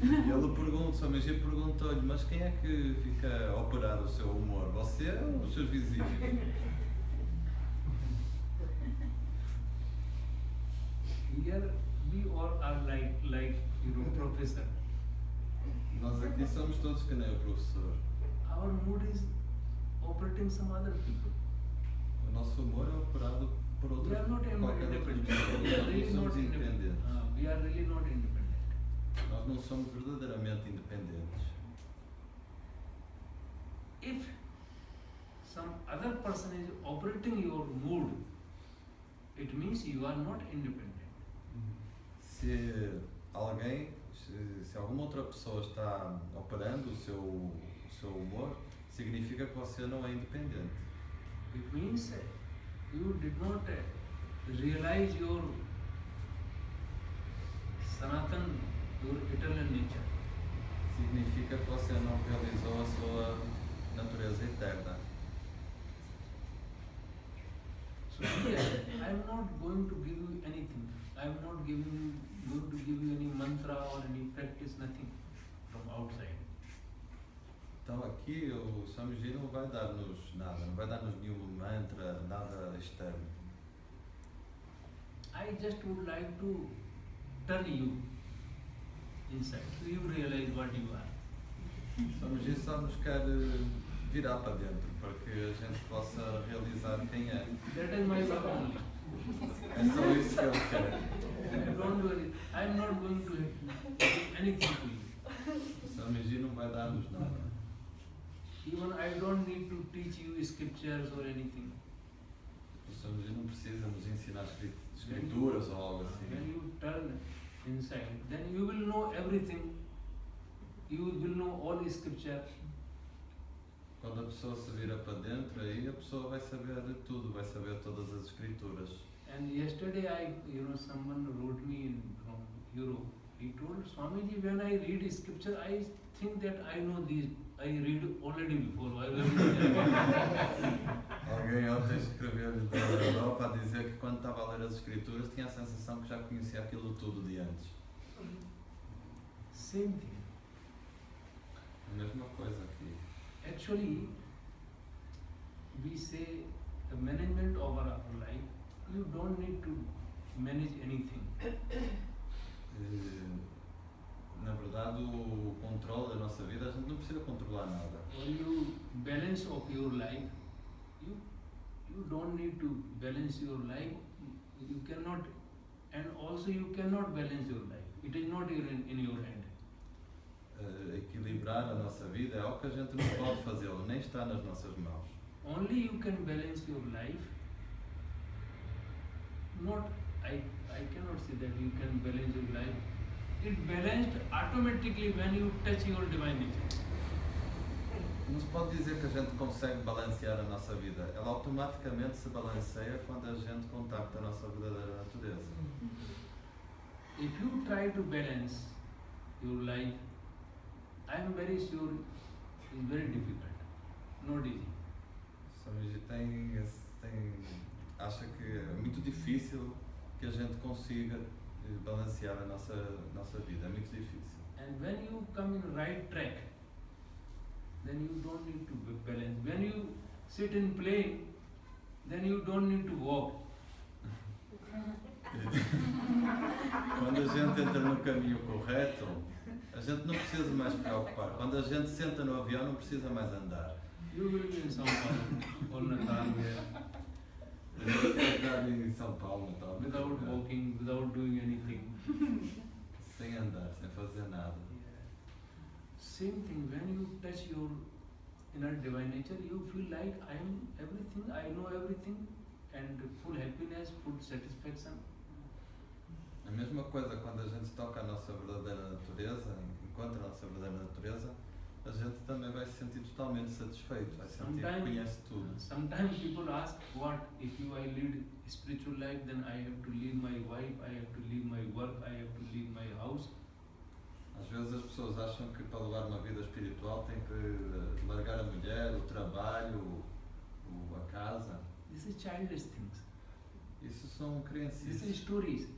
E ele Swamiji perguntou-lhe, mas quem é que fica a operar o seu humor? Você ou os seus vizinhos? Here we all are like professor. Nós aqui somos todos que nem o professor. Our mood is operating some other people. O nosso humor é operado por We outras are not qualquer outra independent. pessoa. We are Nós really não not somos independentes. We are really not independent. Nós não somos verdadeiramente independentes. If some other person is operating your mood, it means you are not independent. Se alguma outra pessoa está operando o seu humor, significa que você não é independente. It means you did not realize your Sanatan, your eternal nature. Significa que você não realizou a sua natureza eterna. So here, I am not going to give you anything. I am not going to give you any mantra or any practice, nothing from outside. Então aqui o Swamiji não vai dar-nos nada, não vai dar-nos nenhum mantra, nada externo. I just would like to turn you inside, so you realize what you are. Swamiji só nos quer virar para dentro, para que a gente possa realizar quem é. That is my work only. É só isso que ele quer. Don't worry, I am not going to give anything to you. O Swamiji não vai dar-nos nada. Even I don't need to teach you scriptures or anything. O Swamiji não precisa nos ensinar escrituras ou algo assim. When you turn inside, then you will know everything. You will know all scripture. Quando a pessoa se vira para dentro, aí a pessoa vai saber de tudo, vai saber todas as escrituras. And yesterday someone wrote me from Europe. He told Swamiji, when I read scripture, I think that I know these. I read already before. I Alguém ontem escreveu-lhe da Europa a dizer que quando estava a ler as escrituras tinha a sensação que já conhecia aquilo tudo de antes. Same thing. A mesma coisa aqui. Actually, we say the management of our life. You don't need to manage anything. Na verdade, o controle da nossa vida, a gente não precisa controlar nada. When you balance of your life, you don't need to balance your life. You cannot, and also you cannot balance your life. It is not in your hand. Equilibrar a nossa vida é algo que a gente não pode fazê-lo, nem está nas nossas mãos. Only you can balance your life. Not, I cannot say that you can balance your life. It balanced automatically when you touch your divine nature. Não se pode dizer que a gente consegue balancear a nossa vida. Ela automaticamente se balanceia quando a gente contacta a nossa verdadeira natureza. If you try to balance your life, I am very sure it's very difficult, not easy. Swamiji acha que é muito difícil que a gente consiga balancear a nossa vida. É muito difícil. And when you come in right track, then you don't need to balance. When you sit in plane, then you don't need to walk. Quando a gente entra no caminho correto, a gente não precisa mais se preocupar. Quando a gente senta no avião, não precisa mais andar. You will be in São Paulo or Natal Andar em São Paulo, Natal, without walking, without doing anything. sem andar, sem fazer nada. Same thing, when you touch your inner divine nature, you feel like I am everything, I know everything, and full happiness, full satisfaction. A mesma coisa quando a gente toca a nossa verdadeira natureza, encontra a nossa verdadeira natureza, a gente também vai se sentir totalmente satisfeito, vai sentir que conhece tudo. Sometimes people ask, what if I lead spiritual life, then I have to leave my wife, I have to leave my work, I have to leave my house. Às vezes as pessoas acham que para levar uma vida espiritual tem que largar a mulher, o trabalho, a casa. This is childish things. Isso são This crenças, is stories.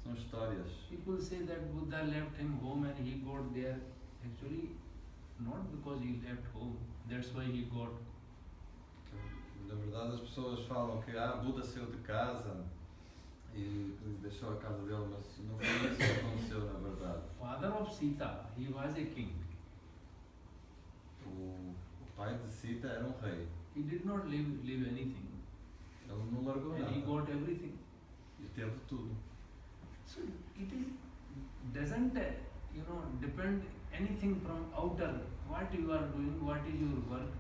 são histórias. People say that Buddha left him home and he got there. Actually, not because he left home. That's why he got. Na verdade as pessoas falam que Buda saiu de casa e deixou a casa dele, mas não foi isso que aconteceu na verdade. Father of Sita, he was a king. O pai de Sita era um rei. He did not leave anything. Ele não largou And nada. he got everything. E teve tudo. So doesn't depend anything from outer. What you are doing, what is your work,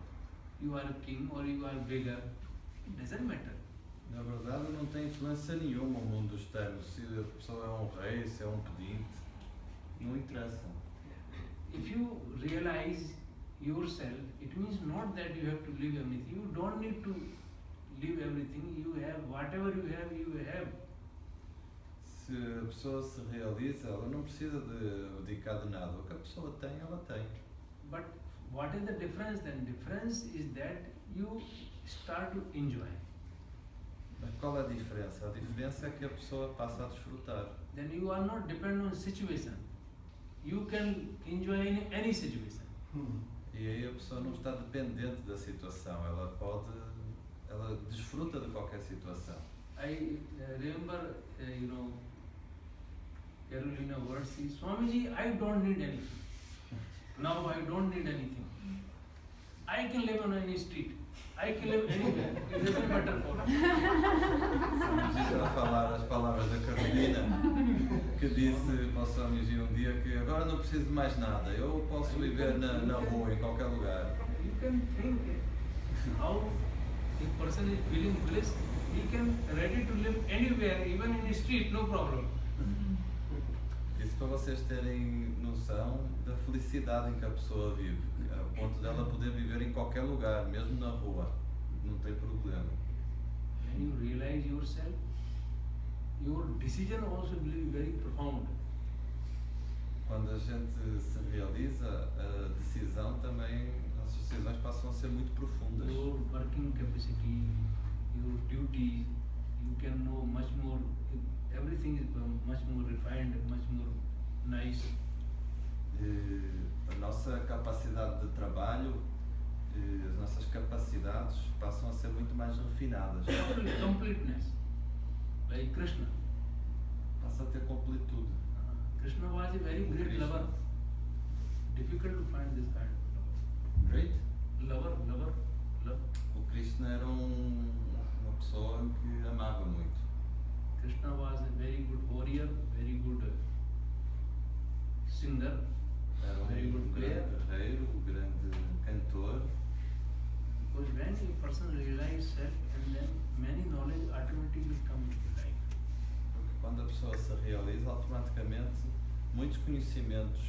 you are a king or you are bigger, it doesn't matter. Na verdade não tem influência nenhuma o mundo externo. Se a pessoa é um rei, se é um pedinte, não interessa. If you realize yourself, it means not that you have to leave everything. You don't need to leave everything. You have whatever you have, you have. Se a pessoa se realiza, ela não precisa de abdicar de nada. O que a pessoa tem, ela tem. But what is the difference then? Difference is that you start to enjoy. Mas qual é a diferença? A diferença é que a pessoa passa a desfrutar. Then you are not dependent on situation. You can enjoy in any situation. E aí a pessoa não está dependente da situação. Ela desfruta de qualquer situação. I remember, Carolina Versi, Swamiji, I don't need anything. Now I don't need anything. I can live on any street. I can live anywhere. It doesn't matter for me. Estamos a falar as palavras da Carolina, que disse para o Swamiji um dia que agora não preciso de mais nada. Eu posso viver na rua, em qualquer lugar. You can think how a person is feeling bliss. He can ready to live anywhere, even in the street, no problem. Isso para vocês terem noção da felicidade em que a pessoa vive, ao ponto dela poder viver em qualquer lugar, mesmo na rua, não tem problema. When you realize yourself, your decision also will be very profound. Quando a gente se realiza, a decisão também, as decisões passam a ser muito profundas. Your working capacity, your duties, you can know much more. Everything is much more refined, much more nice. A nossa capacidade de trabalho, as nossas capacidades passam a ser muito mais refinadas. Completeness, like Krishna. Passa a ter completude. Krishna was a very great Krishna. lover. Difficult to find this kind of Great? lover. Love. O Krishna era uma pessoa que amava muito. Krishna was a very good warrior, very good singer, Era very good um player. grande guerreiro, um grande cantor. Because when a person realizes self, and then many knowledge automatically come into life. Porque quando a pessoa se realiza, automaticamente muitos conhecimentos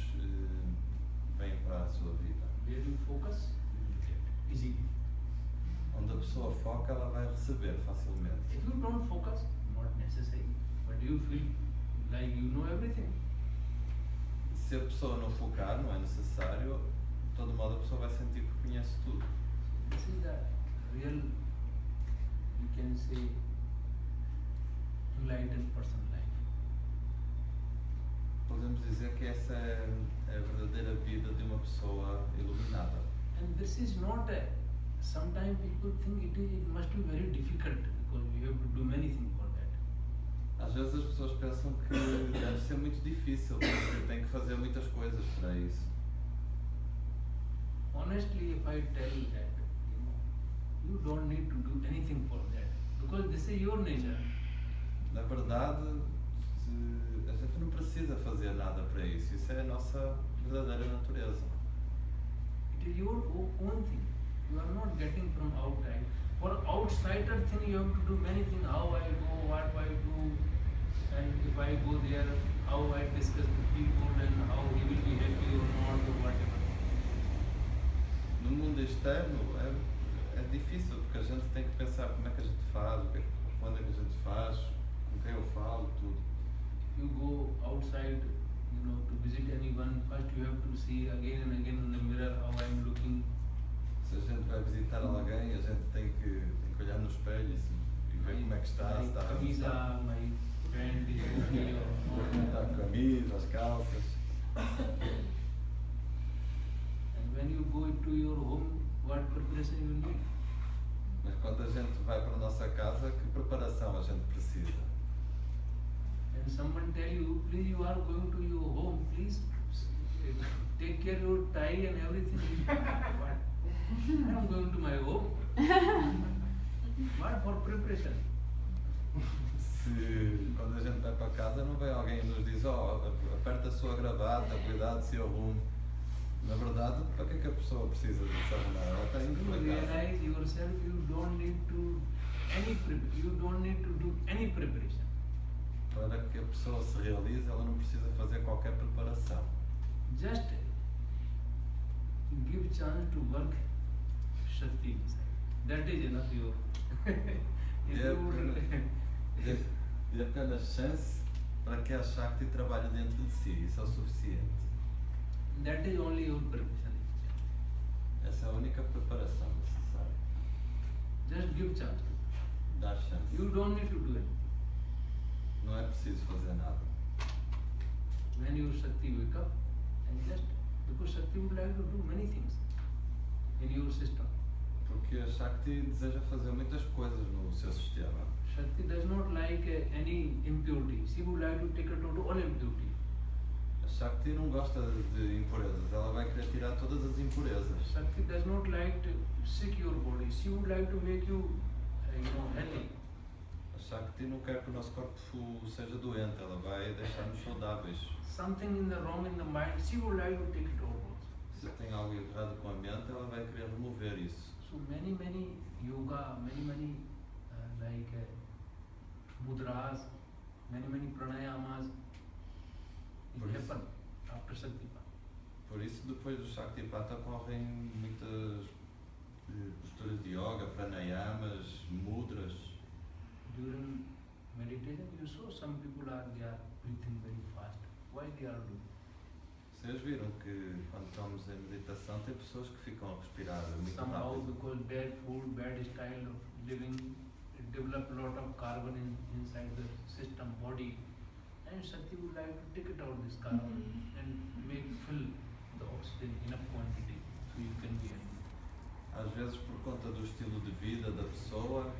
vêm para a sua vida. Where you focus, you will get easily. Onde a pessoa foca, ela vai receber facilmente. If you don't focus, not necessary, but you feel like you know everything. Se a pessoa não focar, não é necessário, de todo modo a pessoa vai sentir que conhece tudo. This is the real, you can say, enlightened person life. Podemos dizer que essa é a verdadeira vida de uma pessoa iluminada. And this is not a, sometimes people think it must be very difficult because you have to do many things for that. Às vezes as pessoas pensam que deve ser muito difícil, porque tem que fazer muitas coisas para isso. Honestly, if I tell that, you don't need to do anything for that because this is your nature. Na verdade, a gente não precisa fazer nada para isso. Isso é a nossa verdadeira natureza. It is your own thing. You are not getting from outside. For outsider thing, you have to do many things. How I go, what I do, and if I go there, how I discuss with people, and how he will be happy or not, or whatever. No mundo externo é difícil, porque a gente tem que pensar como é que a gente faz, quando é que a gente faz, com quem eu falo, tudo. If you go outside, to visit anyone, first you have to see again and again in the mirror how I am looking. Se a gente vai visitar alguém, a gente tem que olhar no espelho e ver como é que está, se está a camisa, gostar. my pant is okay or Como está not. a camisa, as calças. And when you go to your home, what preparation you need? Mas quando a gente vai para a nossa casa, que preparação a gente precisa? And someone tell you, please, you are going to your home, please take care your tie and everything. What? I am going to my home. What for preparation? Se quando a gente vai para casa, não vem alguém e nos diz, aperta a sua gravata, cuidado do seu rumo. Na verdade, para que a pessoa precisa de se arrumar? Ela está indo You para casa. realize yourself, you don't need to do any preparation. Para que a pessoa se realize, ela não precisa fazer qualquer preparação. Just give chance to work Shakti inside. That is enough. If Dê you apenas- dê apenas chance para que a Shakti trabalhe dentro de si. Isso é o suficiente. that is only your preparation. Essa é a única preparação necessária. Just give chance. Dar chance. You don't need to do it. Não é preciso fazer nada. When your Shakti wake up, and just because Shakti would like to do many things in your system. Porque a Shakti deseja fazer muitas coisas no seu sistema. Shakti does not like any impurity. She would like to take it out all impurity. A Shakti não gosta de impurezas, ela vai querer tirar todas as impurezas. Shakti does not like to sick your body. She would like to make you, healthy. A Shakti não quer que o nosso corpo seja doente, ela vai deixar-nos saudáveis. Something in the wrong in the mind, she would like to take it out also. Se tem algo errado com a mente, ela vai querer remover isso. So many yoga, many mudras, many pranayamas Por isso- happen after Shaktipat. Por isso, depois do Shaktipata ocorrem muitas posturas de yoga, pranayamas, mudras. During meditation, you saw some people they are breathing very fast. Why they are doing? Vocês viram que quando estamos em meditação tem pessoas que ficam a respirar muito Somehow rápido. because bad food, bad style of living, it develop a lot of carbon inside the system, body. And Shakti would like to take it out this carbon and make fill the oxygen enough quantity so you can be healthy. Às vezes por conta do estilo de vida da pessoa,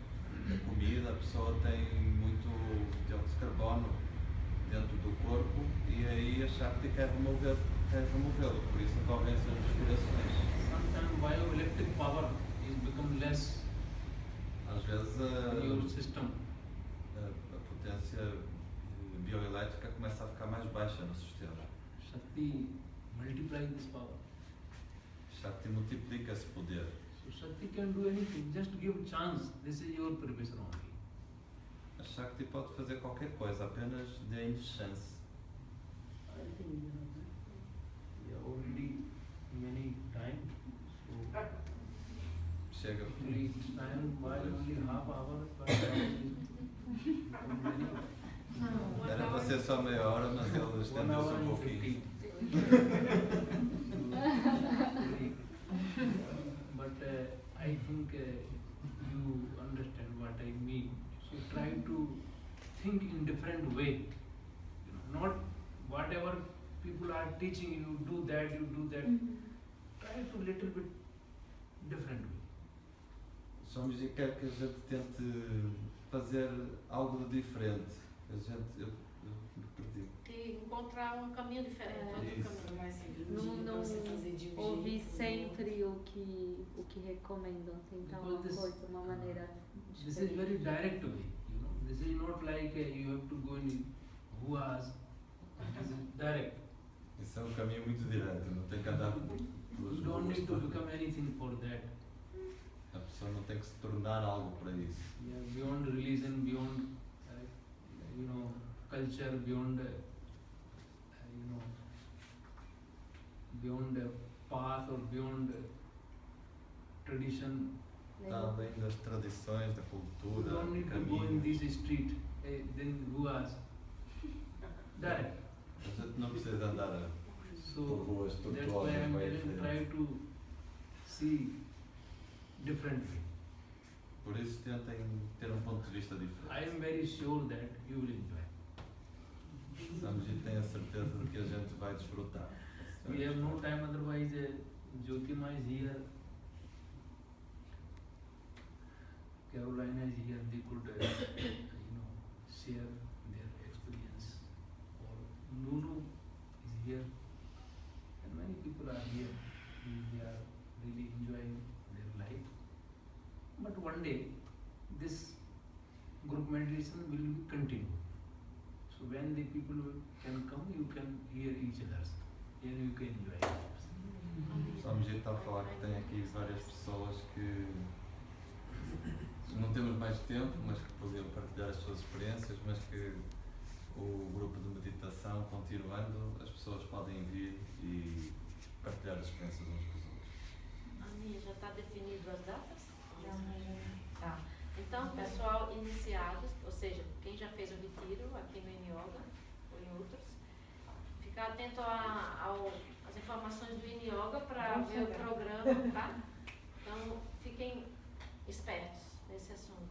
da comida, a pessoa tem muito dióxido de carbono dentro do corpo e aí a Shakti quer removê-lo, por isso ocorrem essas respirações. Sometimes bioelectric power is become less Às vezes in your system. a potência bioelétrica começa a ficar mais baixa no sistema. Shakti multiply this power. Shakti multiplica esse poder. So Shakti can do anything, just give chance. This is your preparation only. A Shakti pode fazer qualquer coisa, apenas dê-lhe chance. I think we are already many time. So Chega. actually it's time while only half hour, but many. Era para ser só meia hora, mas ele 1 estendeu-se hour um and pouquinho. 15. But I think you understand what I mean. So try to think in different way. Not whatever people are teaching you do that, you do that. Try to little bit different way. Swamiji quer que a gente tente fazer algo de diferente. A gente, eu me perdi. E encontrar um caminho diferente, outro Isso. caminho. Mais Não você fazer de um ouvir jeito, sempre o que recomendam, tentar uma Because this- coisa, uma maneira This is very diferente. direct way, This is not like you have to go in huas. This is direct. Isso é um caminho muito direto, não tem que andar pelas You don't need to become anything for that. A pessoa não tem que se tornar algo para isso. Yeah, beyond religion, beyond culture, beyond beyond path or beyond tradition. Está além das tradições, da You cultura, don't need do to go in caminho. this street, then huas. Direct. A gente não precisa andar So por ruas that's why tortuosas, I'm bem telling, try diferentes. to see differently. Por isso tentem ter um ponto de vista I diferente. am very sure that you will enjoy. Samji tem a certeza de que a gente vai desfrutar. We have no time, otherwise Jyotima is here, Carolina is here, they could share their experience. Or Nunu is here, and many people are here. They are really enjoying their life. But one day, this group meditation will continue. So when the people can come, you can hear each other's, and you can enjoy it. Samji está a falar que tem aqui várias pessoas que não temos mais tempo, mas que podiam partilhar as suas experiências, mas que o grupo de meditação continuando, as pessoas podem vir e partilhar as experiências uns com os outros. Aninha, já está definido as datas? Tá. Então, pessoal iniciados, ou seja, quem já fez o retiro aqui no INYoga ou em outros, ficar atento às informações do INYoga para ver o programa, tá? Então, fiquem espertos nesse assunto.